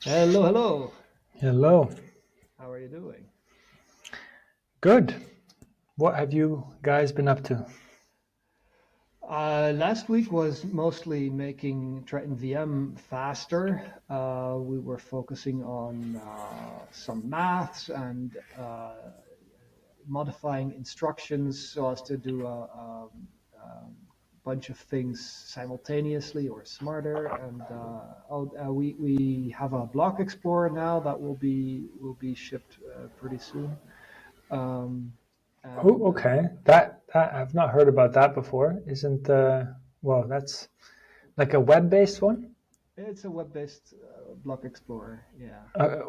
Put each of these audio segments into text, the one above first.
Hello, hello. Hello. How are you doing? Good. What have you guys been up to? Last week was mostly making Triton VM faster. We were focusing on some maths and modifying instructions so as to do a bunch of things simultaneously or smarter. And we have a block explorer now that will be shipped pretty soon. Um, Oh, and okay. That I've not heard about that before. Isn't well, that's like a web-based one? It's a web-based block explorer. Yeah.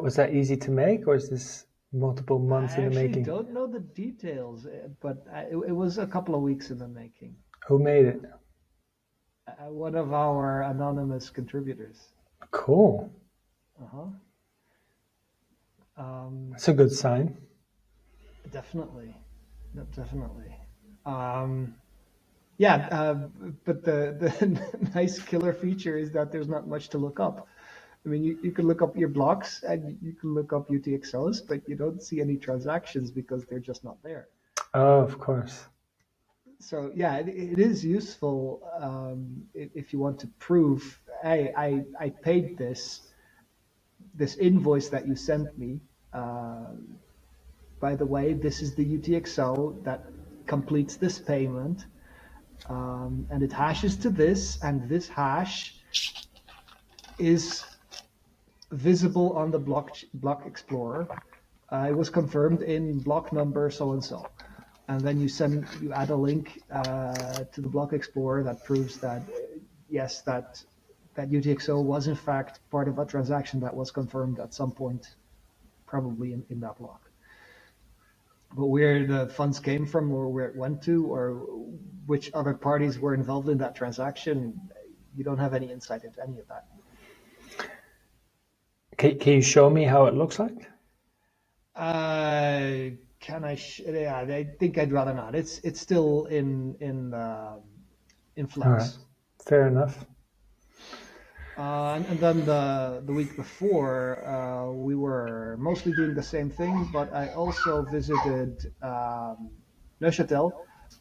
Was that easy to make, or is this multiple I months in the actually making? don't know the details, but it was a couple of weeks in the making. Who made it? One of our anonymous contributors. Cool. Uh-huh. Um, That's a good sign. definitely. No, definitely. Um, yeah, but the nice killer feature is that there's not much to look up. I mean, you can look up your blocks and you can look up UTXOs, but you don't see any transactions because they're just not there. Oh, of course. So yeah, it is useful if you want to prove, hey, I paid this invoice that you sent me. Uh, by the way, this is the UTXO that completes this payment, and it hashes to this, and this hash is visible on the block explorer. It was confirmed in block number so and so, and then you add a link to the block explorer that proves that yes, that UTXO was in fact part of a transaction that was confirmed at some point, probably in that block. But where the funds came from, or where it went to, or which other parties were involved in that transaction, you don't have any insight into any of that. Can you show me how it looks like? Can I? Yeah, I think I'd rather not. It's still in All right. flux. Fair enough. And then the week before, we were mostly doing the same thing, but I also visited Neuchâtel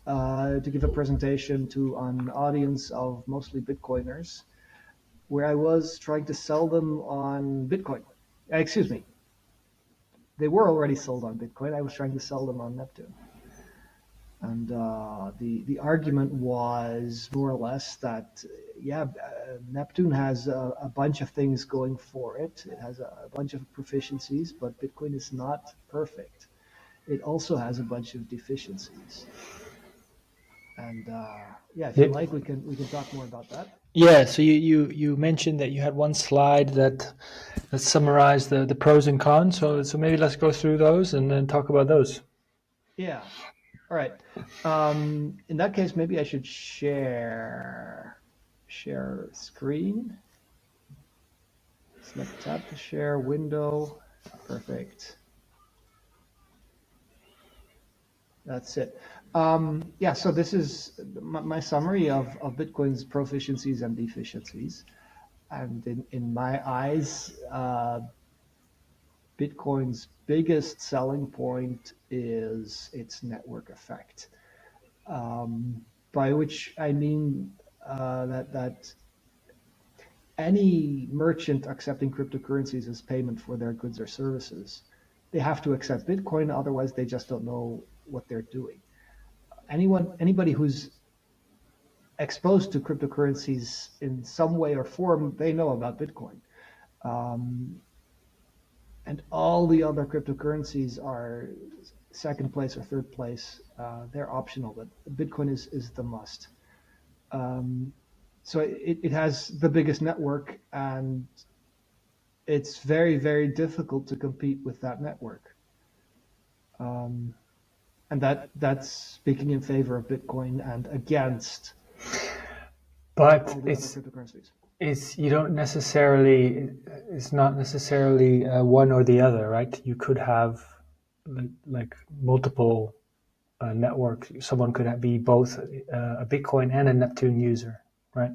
to give a presentation to an audience of mostly Bitcoiners, where I was trying to sell them on Bitcoin. Excuse me, they were already sold on Bitcoin. I was trying to sell them on Neptune. And the argument was more or less that yeah, Neptune has a bunch of things going for it. It has a bunch of proficiencies, but Bitcoin is not perfect. It also has a bunch of deficiencies. And yeah, if you Yeah. like, we can talk more about that. Yeah, so you mentioned that you had one slide that summarized the pros and cons. So maybe let's go through those and then talk about those. Yeah. All right. In that case, maybe I should share screen. Select tab to share window. Perfect. That's it. Yeah, so this is my summary of Bitcoin's proficiencies and deficiencies. And in my eyes, Bitcoin's biggest selling point is its network effect, by which I mean that any merchant accepting cryptocurrencies as payment for their goods or services, they have to accept Bitcoin, otherwise they just don't know what they're doing. Anybody who's exposed to cryptocurrencies in some way or form, they know about Bitcoin. Um, and all the other cryptocurrencies are second place or third place. They're optional, but Bitcoin is the must. Um, so it has the biggest network, and it's very, very difficult to compete with that network. Um, and that's speaking in favor of Bitcoin and against But all the other cryptocurrencies. it's you don't necessarily it's not necessarily one or the other, right? You could have like multiple networks. Someone could be both a Bitcoin and a Neptune user, right?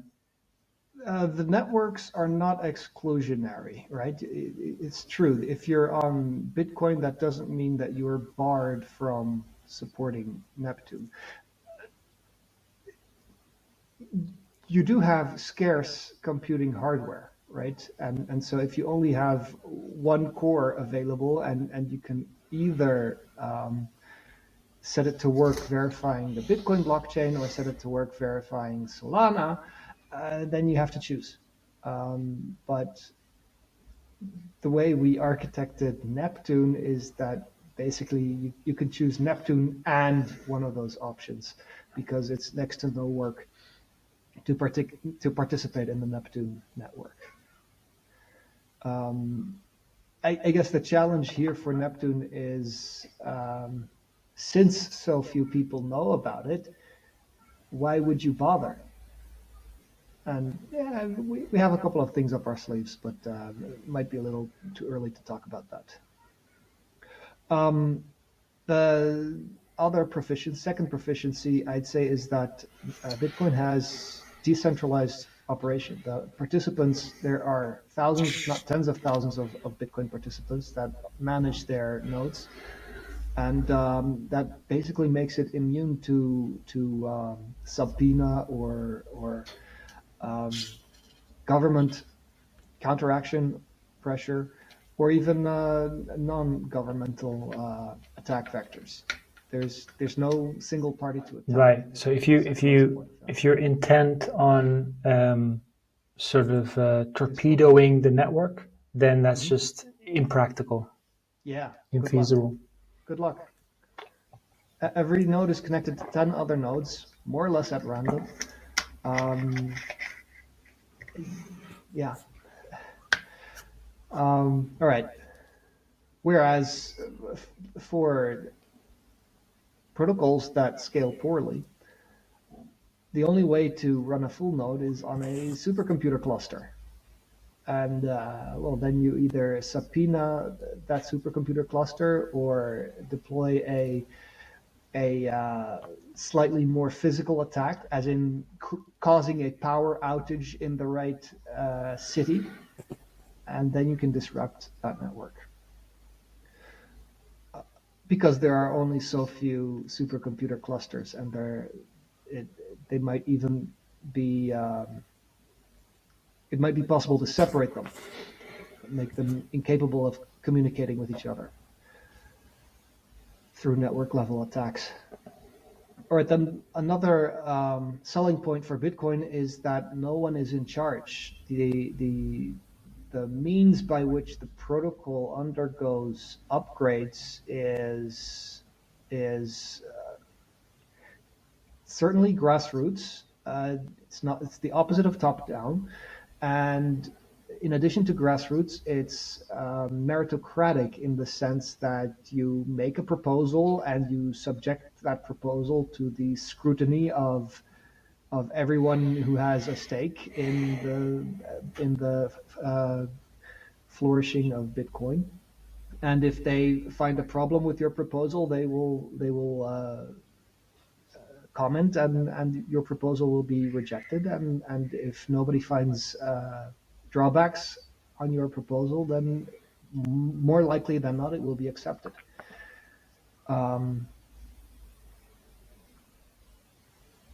The networks are not exclusionary, right? It's true. If you're on Bitcoin, that doesn't mean that you're barred from supporting Neptune. You do have scarce computing hardware, right? And so if you only have one core available, and you can either set it to work verifying the Bitcoin blockchain or set it to work verifying Solana, then you have to choose. But the way we architected Neptune is that basically you can choose Neptune and one of those options because it's next to no work to participate in the Neptune network. Um, I guess the challenge here for Neptune is since so few people know about it, why would you bother? And yeah, we have a couple of things up our sleeves, but it might be a little too early to talk about that. Um, the other second proficiency, I'd say, is that Bitcoin has decentralized operation. The participants, there are thousands, if not tens of thousands of Bitcoin participants that manage their nodes. And that basically makes it immune to subpoena or government counteraction pressure, or even non-governmental attack vectors. There's no single party to attack Right. in So a decentralized point of if value. you're intent on sort of Disrupting. torpedoing the network, then that's Hmm. just impractical, Yeah. Good luck. infeasible. Good luck. Every node is connected to 10 other nodes, more or less at random. Um, yeah. All right. Whereas for protocols that scale poorly, the only way to run a full node is on a supercomputer cluster. And well, then you either subpoena that supercomputer cluster or deploy a slightly more physical attack, as in causing a power outage in the right city, and then you can disrupt that network because there are only so few supercomputer clusters, and it, they might even be it might be possible to separate them, make them incapable of communicating with each other through network level attacks. All right, then another selling point for Bitcoin is that no one is in charge. The means by which the protocol undergoes upgrades is certainly grassroots. It's not. It's the opposite of top down, and in addition to grassroots, it's meritocratic in the sense that you make a proposal and you subject that proposal to the scrutiny of everyone who has a stake in the flourishing of Bitcoin. And if they find a problem with your proposal, they will comment, and your proposal will be rejected. And if nobody finds drawbacks on your proposal, then more likely than not, it will be accepted. Um,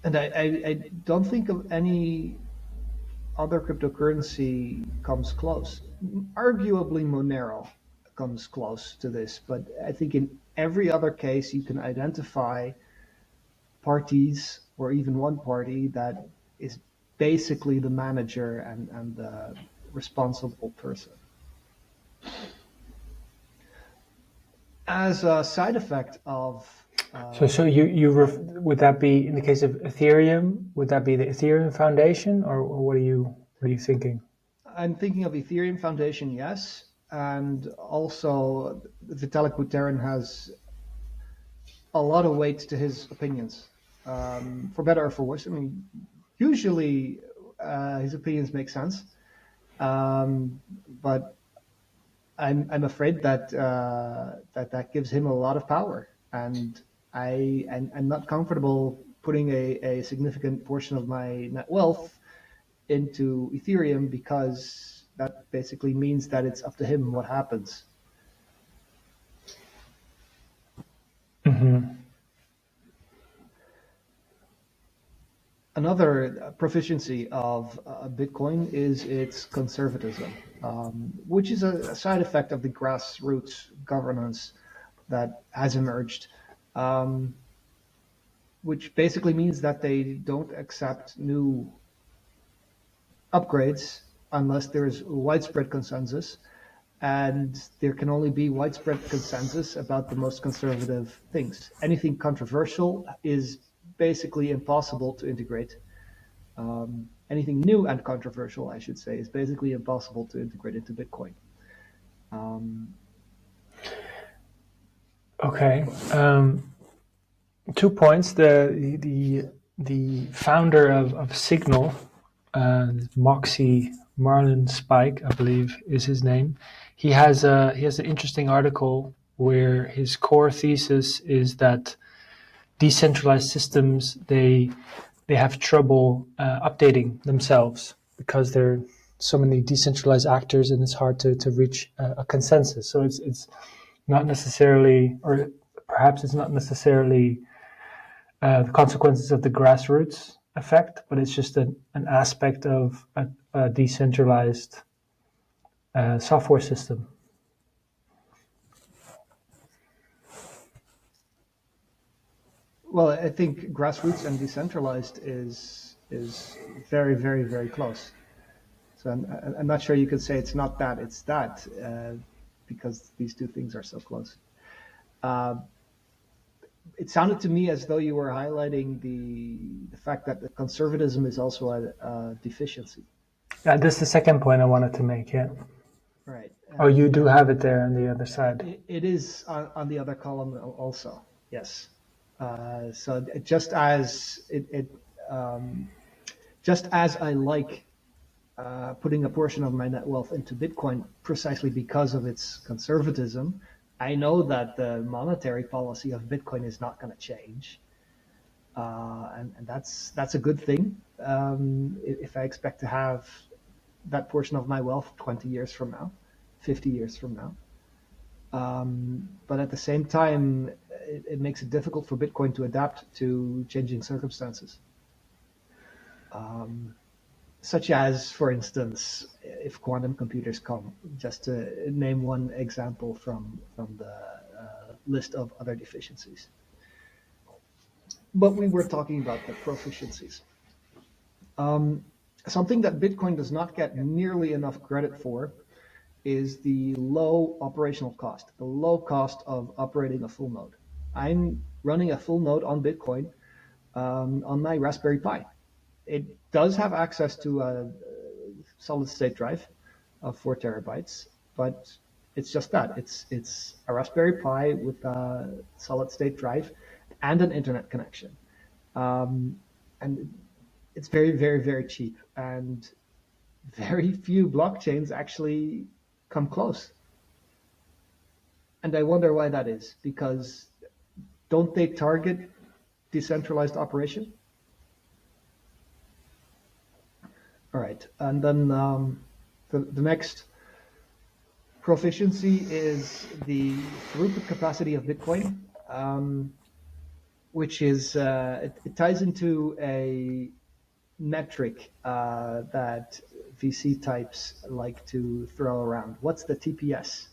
and I don't think of any other cryptocurrency comes close. Arguably, Monero comes close to this, but I think in every other case, you can identify parties or even one party that is basically the manager and the responsible person. As a side effect of So would that be in the case of Ethereum? Would that be the Ethereum Foundation, or what are you thinking? I'm thinking of Ethereum Foundation, yes, and also Vitalik Buterin has a lot of weight to his opinions, for better or for worse. I mean, usually his opinions make sense, but I'm afraid that that gives him a lot of power, and I'm not comfortable putting a significant portion of my net wealth into Ethereum because that basically means that it's up to him what happens. Mm-hmm. Another proficiency of Bitcoin is its conservatism, which is a side effect of the grassroots governance that has emerged, um, which basically means that they don't accept new upgrades unless there's widespread consensus. And there can only be widespread consensus about the most conservative things. Anything controversial is basically impossible to integrate. Anything new and controversial, I should say, is basically impossible to integrate into Bitcoin. Um, Okay. 2 points. The founder of Signal, Moxie Marlin Spike, I believe is his name. He has an interesting article where his core thesis is that decentralized systems they have trouble updating themselves because there are so many decentralized actors and it's hard to reach a consensus. So it's not necessarily, or perhaps it's not necessarily the consequences of the grassroots effect, but it's just an aspect of a decentralized software system. well, I think grassroots and decentralized is very, very, very close. So I'm not sure you could say it's not that, it's that, because these two things are so close. Uh, it sounded to me as though you were highlighting the fact that the conservatism is also a deficiency. This is the second point I wanted to make. Yeah. Right. Oh, you And do have it there on the other side. it is on the other column also. Yes. So just as um, just as I like putting a portion of my net wealth into Bitcoin precisely because of its conservatism, I know that the monetary policy of Bitcoin is not going to change, and that's a good thing. If I expect to have that portion of my wealth 20 years from now, 50 years from now. But at the same time, it makes it difficult for Bitcoin to adapt to changing circumstances, um, such as, for instance, if quantum computers come, just to name one example from the list of other deficiencies. But we were talking about the proficiencies. Um, Something that Bitcoin does not get nearly enough credit for is the low operational cost, the low cost of operating a full node. I'm running a full node on Bitcoin on my Raspberry Pi. It does have access to a solid state drive of 4 terabytes, but it's just that. It's a Raspberry Pi with a solid state drive and an internet connection. And it's very, very, very cheap. And very few blockchains actually come close. And I wonder why that is, because don't they target decentralized operation? All right. And then the next proficiency is the throughput capacity of Bitcoin, which is, it ties into a metric that VC types like to throw around. What's the TPS?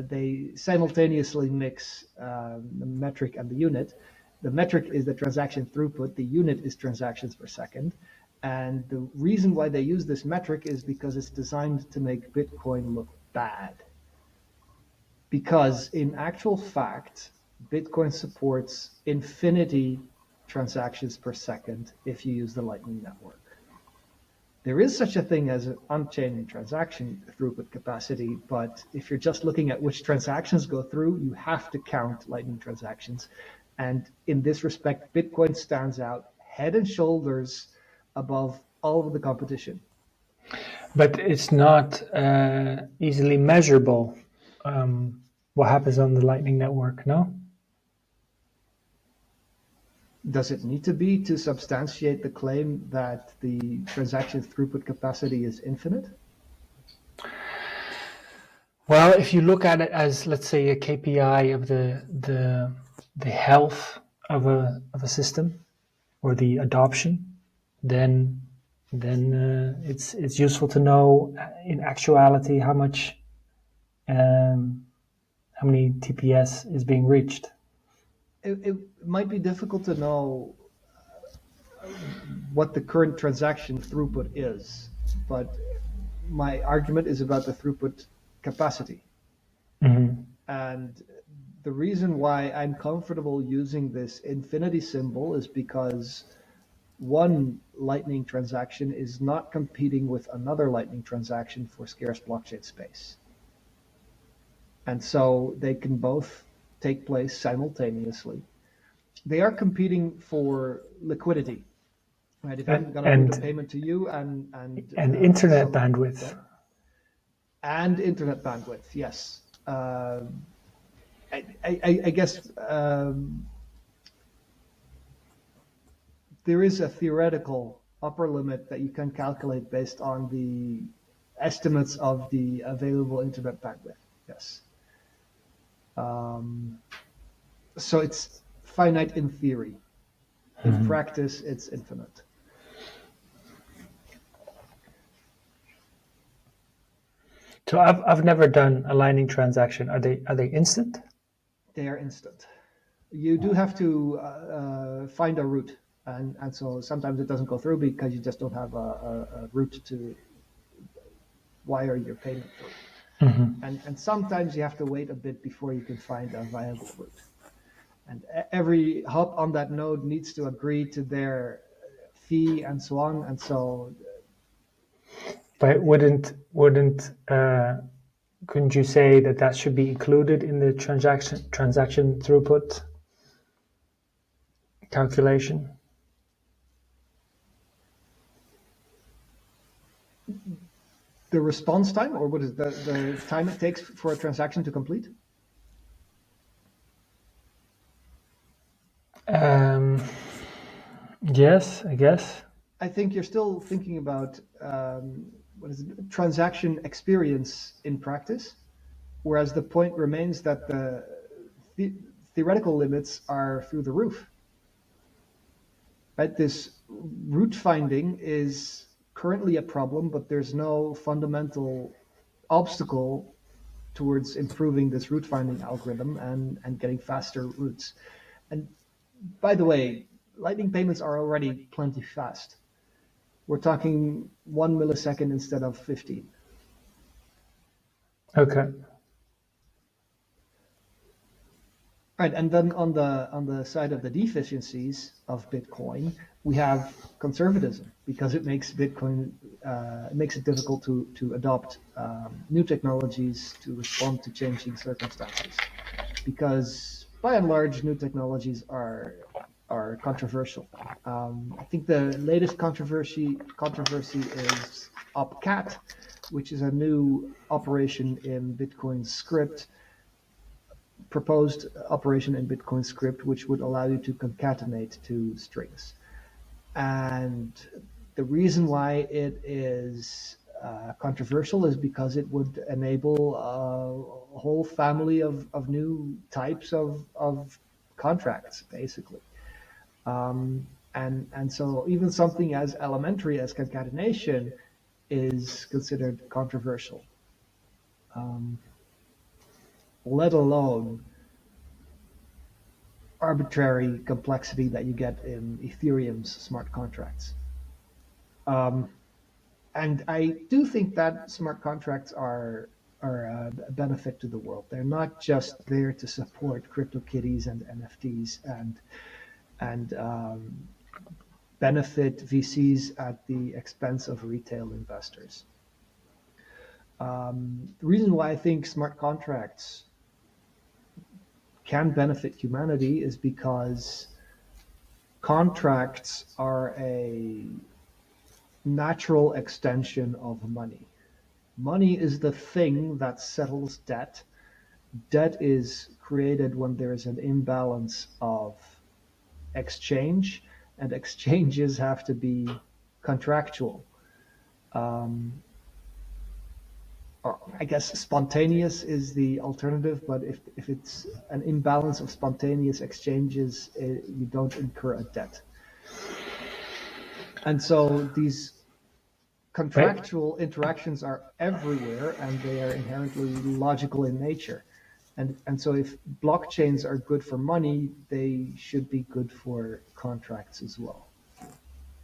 They simultaneously mix the metric and the unit. The metric is the transaction throughput, the unit is transactions per second. And the reason why they use this metric is because it's designed to make Bitcoin look bad. Because in actual fact, Bitcoin supports infinity transactions per second if you use the Lightning Network. There is such a thing as an on-chain transaction throughput capacity, but if you're just looking at which transactions go through, you have to count Lightning transactions. And in this respect, Bitcoin stands out head and shoulders above all of the competition. But it's not easily measurable. What happens on the Lightning Network? No. Does it need to be to substantiate the claim that the transaction throughput capacity is infinite? Well, if you look at it as, let's say, a KPI of the health of a system or the adoption, then it's useful to know in actuality um, how many TPS is being reached. It might be difficult to know what the current transaction throughput is, but my argument is about the throughput capacity. Mm-hmm. And the reason why I'm comfortable using this infinity symbol is because one Lightning transaction is not competing with another Lightning transaction for scarce blockchain space. And so they can both take place simultaneously. They are competing for liquidity, right? If I'm going to route a and payment to you and internet someone bandwidth. don't, and internet bandwidth, yes. I guess there is a theoretical upper limit that you can calculate based on the estimates of the available internet bandwidth. Yes. Um, so it's finite in theory. In Mhm. practice, it's infinite. So I've never done a Lightning transaction. Are they instant? They are instant. You do have to find a route, and so sometimes it doesn't go through because you just don't have a route to wire your payment through. Mm-hmm. And sometimes you have to wait a bit before you can find a viable route. And every hop on that node needs to agree to their fee and so on. And so, But wouldn't couldn't you say that that should be included in the transaction throughput calculation? the response time, or what is the time it takes for a transaction to complete? Um, yes, I guess. I think you're still thinking about what is it, transaction experience in practice, whereas the point remains that the theoretical limits are through the roof. Right? This root finding is currently a problem, but there's no fundamental obstacle towards improving this root finding algorithm and getting faster routes. And by the way, Lightning payments are already plenty fast. We're talking 1 millisecond instead of 15. Okay. Right, and then on the side of the deficiencies of Bitcoin, we have conservatism because it makes Bitcoin it makes it difficult to adopt new technologies to respond to changing circumstances. Because by and large, new technologies are controversial. I think the latest controversy is OpCat, which is a new operation in Bitcoin script, proposed operation in Bitcoin script, which would allow you to concatenate two strings. And the reason why it is controversial is because it would enable a whole family of new types of contracts, basically. And so even something as elementary as concatenation is considered controversial, um, let alone arbitrary complexity that you get in Ethereum's smart contracts. Um, and I do think that smart contracts are a benefit to the world. They're not just there to support CryptoKitties and NFTs and benefit VCs at the expense of retail investors. The reason why I think smart contracts can benefit humanity is because contracts are a natural extension of money. Money is the thing that settles debt. Debt is created when there is an imbalance of exchange, and exchanges have to be contractual. Um, or I guess spontaneous is the alternative, but if it's an imbalance of spontaneous exchanges, you don't incur a debt. And so these Right. contractual interactions are everywhere and they are inherently logical in nature. And so if blockchains are good for money, they should be good for contracts as well.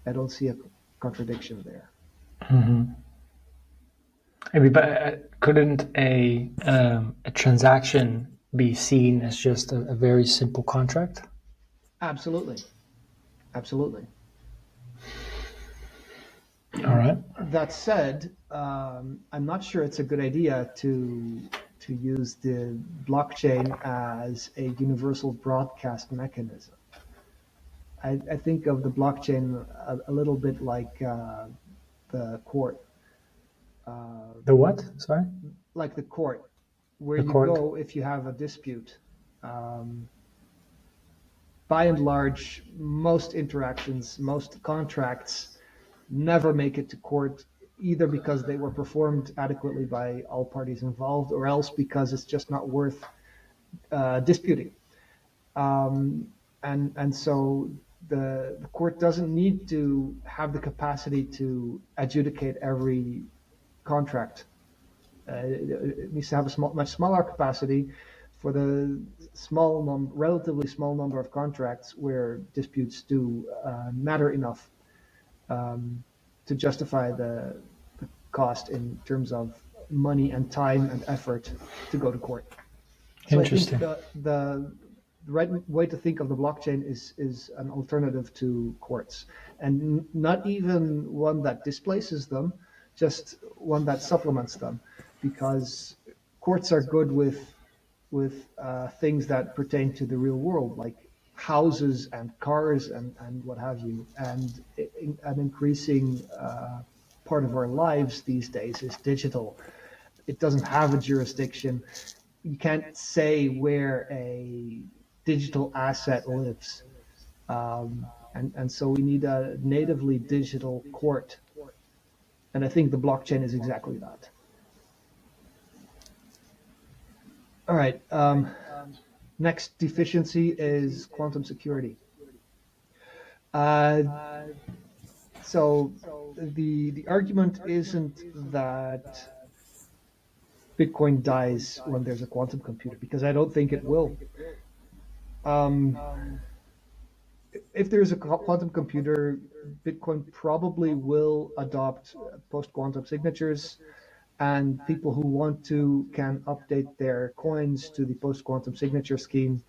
I don't see a contradiction there. Maybe, but couldn't a transaction be seen as just a very simple contract? Absolutely. Absolutely. All right. That said, I'm not sure it's a good idea to use the blockchain as a universal broadcast mechanism. I think of the blockchain a little bit the court, uh, The what? Sorry. like the court, where The you court. go if you have a dispute. Um, by and large, most interactions, most contracts never make it to court, either because they were performed adequately by all parties involved, or else because it's just not worth disputing. Um, and so the court doesn't need to have the capacity to adjudicate every contract. It needs to have a much smaller capacity for the relatively small number of contracts where disputes do matter enough um, to justify the cost in terms of money and time and effort to go to court. So I think Interesting. the right way to think of the blockchain is an alternative to courts, and not even one that displaces them, just one that supplements them, because courts are good with things that pertain to the real world, like houses and cars and what have you, and an increasing part of our lives these days is digital. It doesn't have a jurisdiction. You can't say where a digital asset lives. And so we need a natively digital court. And I think the blockchain is exactly that. All right. Next deficiency is quantum security. Uh, so the argument isn't that Bitcoin dies when there's a quantum computer, because I don't think it will. Um, if there's a quantum computer, Bitcoin probably will adopt post-quantum signatures, and people who want to can update their coins to the post-quantum signature scheme,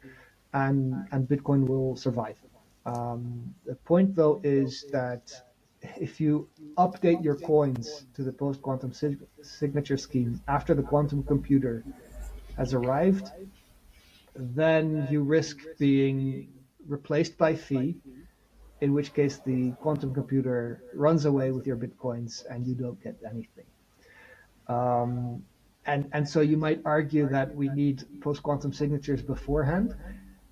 and Bitcoin will survive. The point, though, is that if you update your coins to the post-quantum signature scheme after the quantum computer has arrived, then you risk being replaced by fee, in which case the quantum computer runs away with your bitcoins and you don't get anything. Um, and so you might argue that we need post quantum signatures beforehand.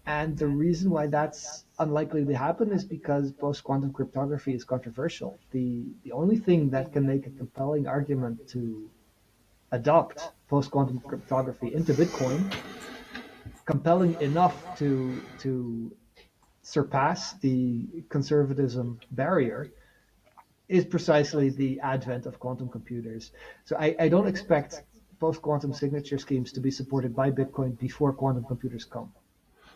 And the reason why that's unlikely to happen is because post quantum cryptography is controversial. The only thing that can make a compelling argument to adopt post quantum cryptography into Bitcoin, compelling enough to surpass the conservatism barrier, is precisely the advent of quantum computers. So I don't expect post quantum signature schemes to be supported by Bitcoin before quantum computers come.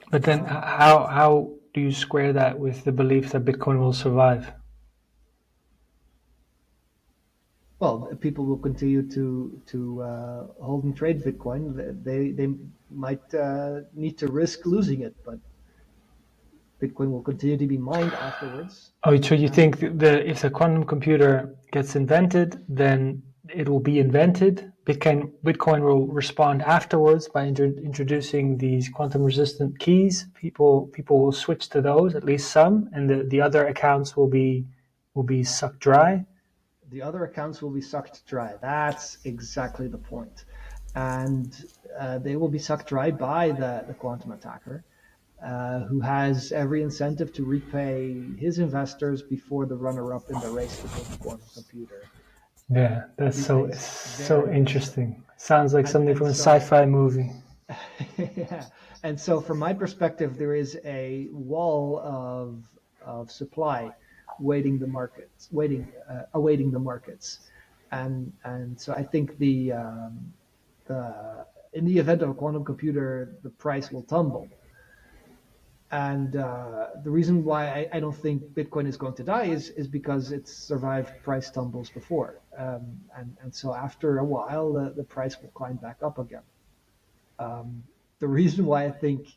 But then, how do you square that with the belief that Bitcoin will survive? Well, people will continue to hold and trade Bitcoin. They might need to risk losing it, but Bitcoin will continue to be mined afterwards. Oh, so you think if the quantum computer gets invented, then it will be invented. Bitcoin will respond afterwards by introducing these quantum resistant keys. People will switch to those, at least some, and the other accounts will be sucked dry. The other accounts will be sucked dry. That's exactly the point. And they will be sucked dry by the quantum attacker. who has every incentive to repay his investors before the runner-up in the race to build the quantum computer. Yeah, that's Everything is so very unstable. interesting. Sounds like And something and from a so sci-fi movie. yeah. And so from my perspective, there is a wall of supply waiting the markets, awaiting the markets. And so I think the in the event of a quantum computer, the price will tumble. And the reason why I don't think Bitcoin is going to die is because it's survived price tumbles before. And so after a while, the price will climb back up again. Um, the reason why I think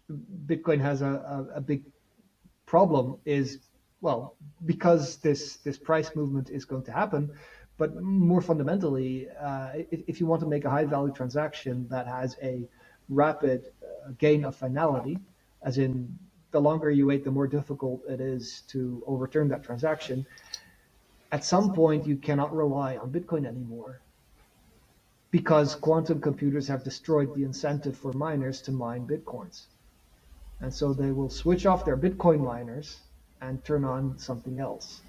Bitcoin has a big problem is, well, because this price movement is going to happen, but more fundamentally, if you want to make a high value transaction that has a rapid gain of finality, as in the longer you wait, the more difficult it is to overturn that transaction. At some point, you cannot rely on Bitcoin anymore because quantum computers have destroyed the incentive for miners to mine Bitcoins. And so they will switch off their Bitcoin miners and turn on something else,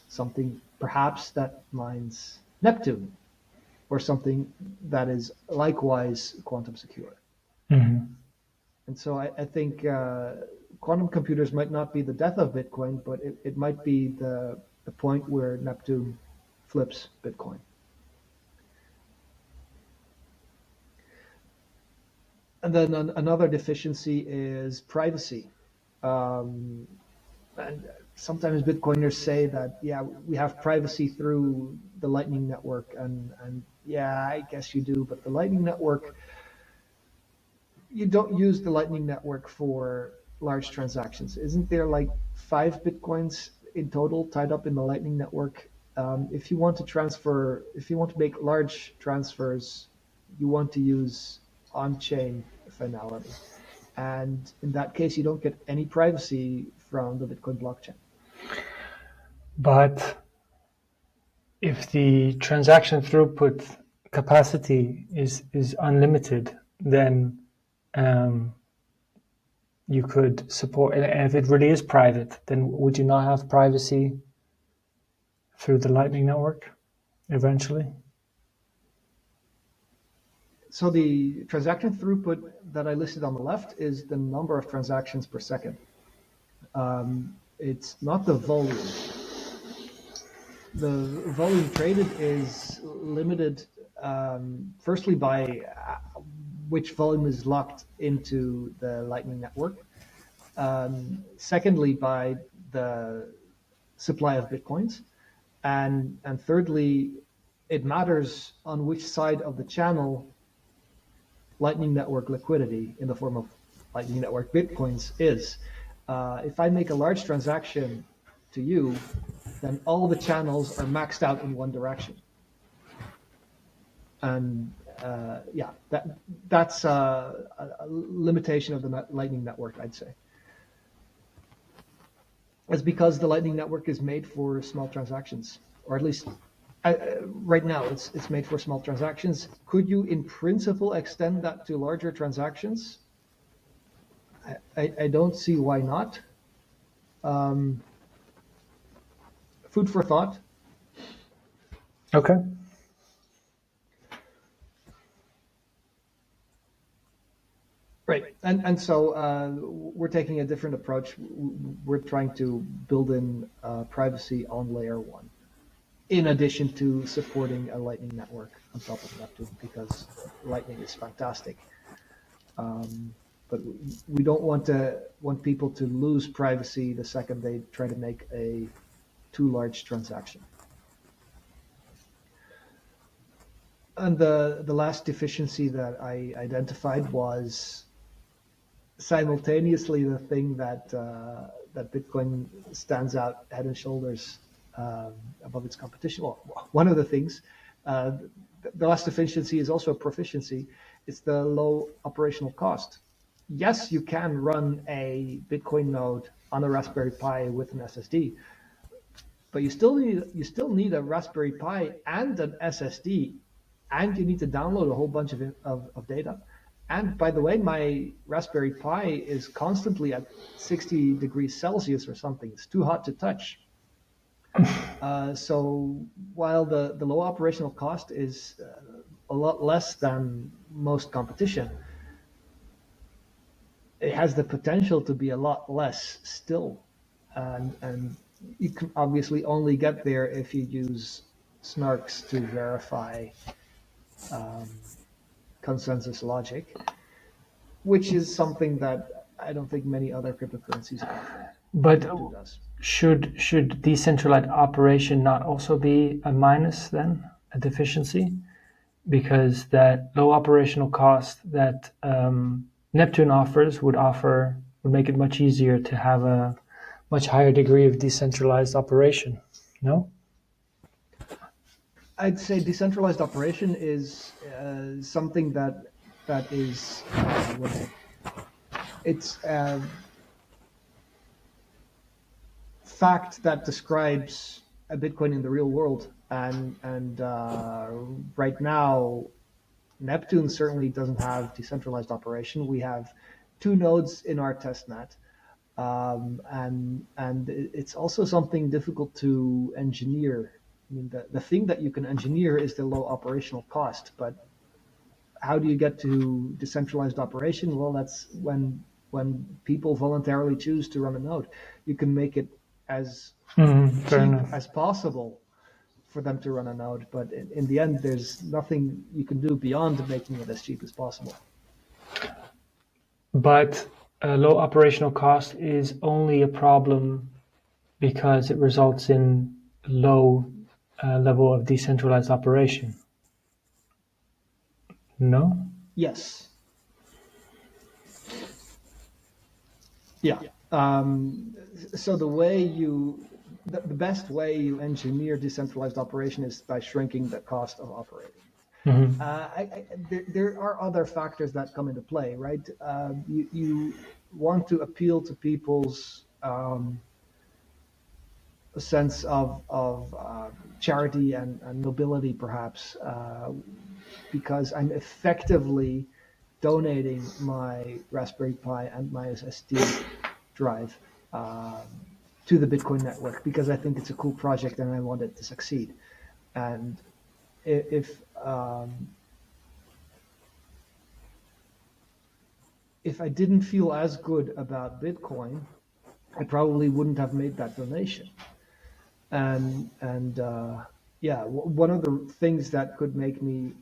something perhaps that mines Neptune or something that is likewise quantum secure. Hmm. And so I think quantum computers might not be the death of Bitcoin, but it might be the point where Neptune flips Bitcoin. And then another deficiency is privacy. Um, and sometimes Bitcoiners say that, yeah, we have privacy through the Lightning Network, and yeah, I guess you do, but the Lightning Network, you don't use the Lightning Network for large transactions. Isn't there like 5 Bitcoins in total tied up in the Lightning Network? If you want to transfer, if you want to make large transfers, you want to use on-chain finality. And in that case, you don't get any privacy from the Bitcoin blockchain. But if the transaction throughput capacity is unlimited, then um, you could support. And if it really is private, then would you not have privacy through the Lightning Network eventually? So the transaction throughput that I listed on the left is the number of transactions per second. It's not the volume. The volume traded is limited, firstly, by which volume is locked into the Lightning Network. Secondly, by the supply of Bitcoins. And thirdly, it matters on which side of the channel Lightning Network liquidity in the form of Lightning Network Bitcoins is. If I make a large transaction to you, then all the channels are maxed out in one direction. And yeah, that's a limitation of the Lightning Network, I'd say. It's because the Lightning Network is made for small transactions, or at least right now it's made for small transactions. Could you, in principle, extend that to larger transactions? I don't see why not. Um, Food for thought. Okay. Right. And so we're taking a different approach. We're trying to build in privacy on layer one, in addition to supporting a Lightning network on top of Neptune, because Lightning is fantastic. But we don't want people to lose privacy the second they try to make a too large transaction. And the last deficiency that I identified was simultaneously the thing that Bitcoin stands out head and shoulders above its competition. Well, one of the things, uh, the last deficiency is also a proficiency. It's the low operational cost. Yes, you can run a Bitcoin node on a Raspberry Pi with an SSD, but you still need a Raspberry Pi and an SSD, and you need to download a whole bunch of data. And by the way, my Raspberry Pi is constantly at 60 degrees Celsius or something. It's too hot to touch. So while the low operational cost is a lot less than most competition, it has the potential to be a lot less still. And you can obviously only get there if you use snarks to verify um, consensus logic, which is something that I don't think many other cryptocurrencies offer. But Neptune does. should decentralized operation not also be a minus then, a deficiency? Because that low operational cost that Neptune offers would make it much easier to have a much higher degree of decentralized operation. No? I'd say decentralized operation is something that is it's a fact that describes a Bitcoin in the real world, and right now Neptune certainly doesn't have decentralized operation. We have two nodes in our testnet, and it's also something difficult to engineer. I mean, the thing that you can engineer is the low operational cost, but how do you get to decentralized operation? Well, that's when people voluntarily choose to run a node. You can make it as Fair cheap enough. as possible for them to run a node, but in the end, there's nothing you can do beyond making it as cheap as possible. But low operational cost is only a problem because it results in low level of decentralized operation. No? Yes. Yeah. So the best way you engineer decentralized operation is by shrinking the cost of operating. Hmm. There are other factors that come into play, right? You want to appeal to people's sense of charity and nobility, perhaps, because I'm effectively donating my Raspberry Pi and my SSD drive to the Bitcoin network because I think it's a cool project and I want it to succeed. And if I didn't feel as good about Bitcoin, I probably wouldn't have made that donation. And yeah, one of the things that could make me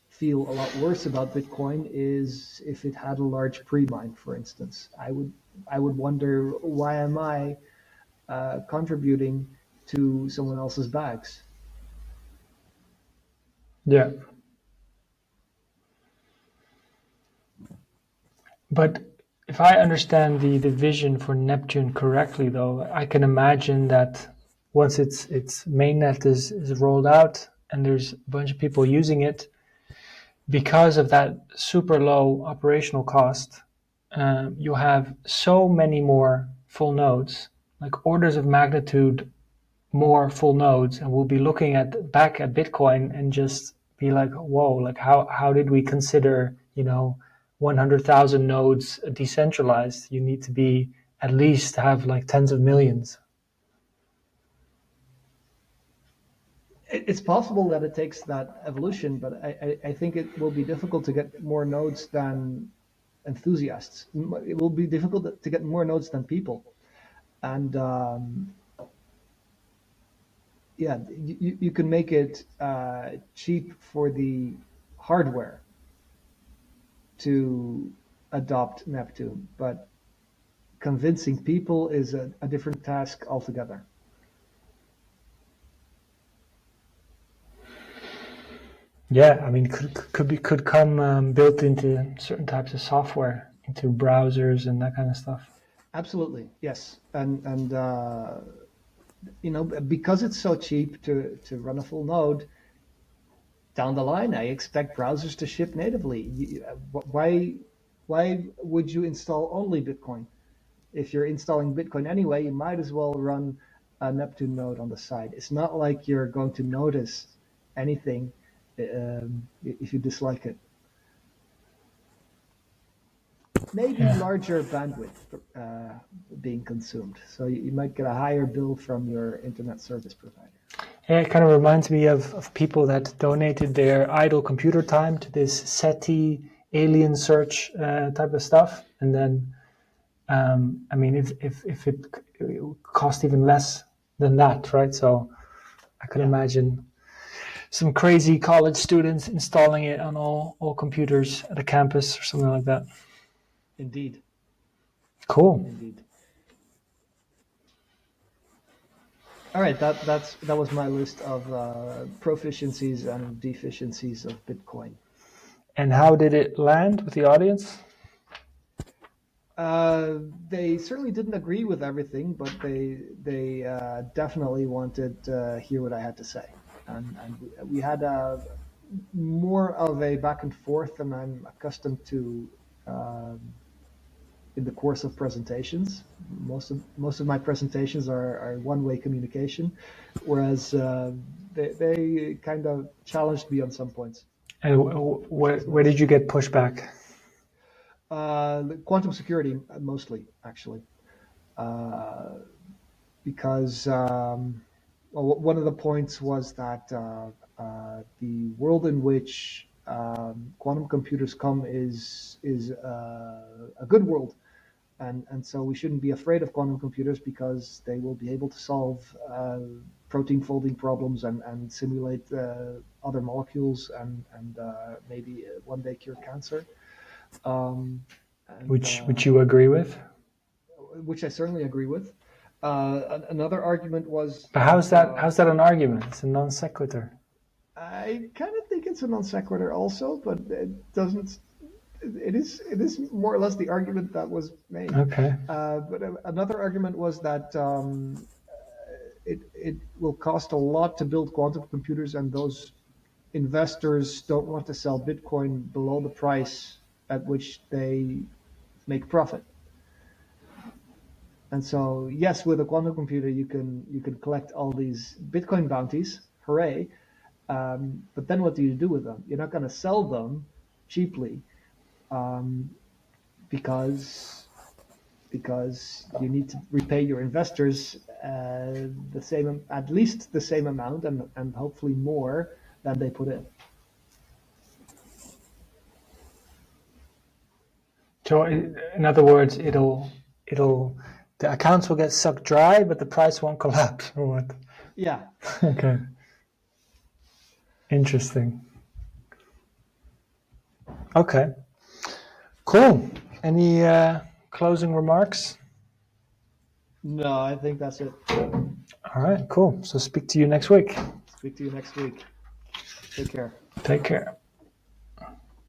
feel a lot worse about Bitcoin is if it had a large pre-mine, for instance. I would wonder, why am I contributing to someone else's bags? Yeah. But if I understand the vision for Neptune correctly, though, I can imagine that once its mainnet is rolled out and there's a bunch of people using it, because of that super low operational cost, you have so many more full nodes, like orders of magnitude more full nodes, and we'll be looking at back at Bitcoin and just be like, whoa, like how did we consider 100,000 nodes decentralized? You need to be at least have like tens of millions. It's possible that it takes that evolution, but I think it will be difficult to get more nodes than enthusiasts. It will be difficult to get more nodes than people. And yeah, you can make it cheap for the hardware to adopt Neptune, but convincing people is a different task altogether. Yeah, I mean, could come built into certain types of software, into browsers and that kind of stuff. Absolutely, yes, and because it's so cheap to run a full node, down the line, I expect browsers to ship natively. Why would you install only Bitcoin? If you're installing Bitcoin anyway, you might as well run a Neptune node on the side. It's not like you're going to notice anything if you dislike it. maybe Yeah. larger bandwidth being consumed. So you might get a higher bill from your internet service provider. Yeah, it kind of reminds me of people that donated their idle computer time to this SETI alien search type of stuff, and then I mean, if it cost even less than that, right? So I could Yeah, imagine some crazy college students installing it on all computers at a campus or something like that. indeed, Cool. indeed. All right, that was my list of proficiencies and deficiencies of Bitcoin. And how did it land with the audience? They certainly didn't agree with everything, but they definitely wanted to hear what I had to say, and we had more of a back and forth than I'm accustomed to um, in the course of presentations. Most of my presentations are one-way communication, whereas they kind of challenged me on some points, And which was where did nice. you get pushback? Quantum security mostly, actually. Uh, because well, one of the points was that the world in which quantum computers come is a good world, and so we shouldn't be afraid of quantum computers because they will be able to solve protein folding problems and simulate other molecules and maybe one day cure cancer. Um, and Which you agree with? which I certainly agree with. Another argument was But that how's that an argument? It's a non sequitur. I kind of think it's a non sequitur also, but it doesn't. It is more or less the argument that was made. Okay. But another argument was that it will cost a lot to build quantum computers, and those investors don't want to sell Bitcoin below the price at which they make profit. And so, yes, with a quantum computer, you can collect all these Bitcoin bounties. Hooray! But then what do you do with them? You're not going to sell them cheaply um, because because you need to repay your investors the same, at least the same amount, and hopefully more than they put in. So in other words, it'll the accounts will get sucked dry, but the price won't collapse, or what? Yeah. Okay. Interesting. Okay. Cool. Any closing remarks? No, I think that's it. All right. Cool. So speak to you next week. Speak to you next week. Take care. Take care.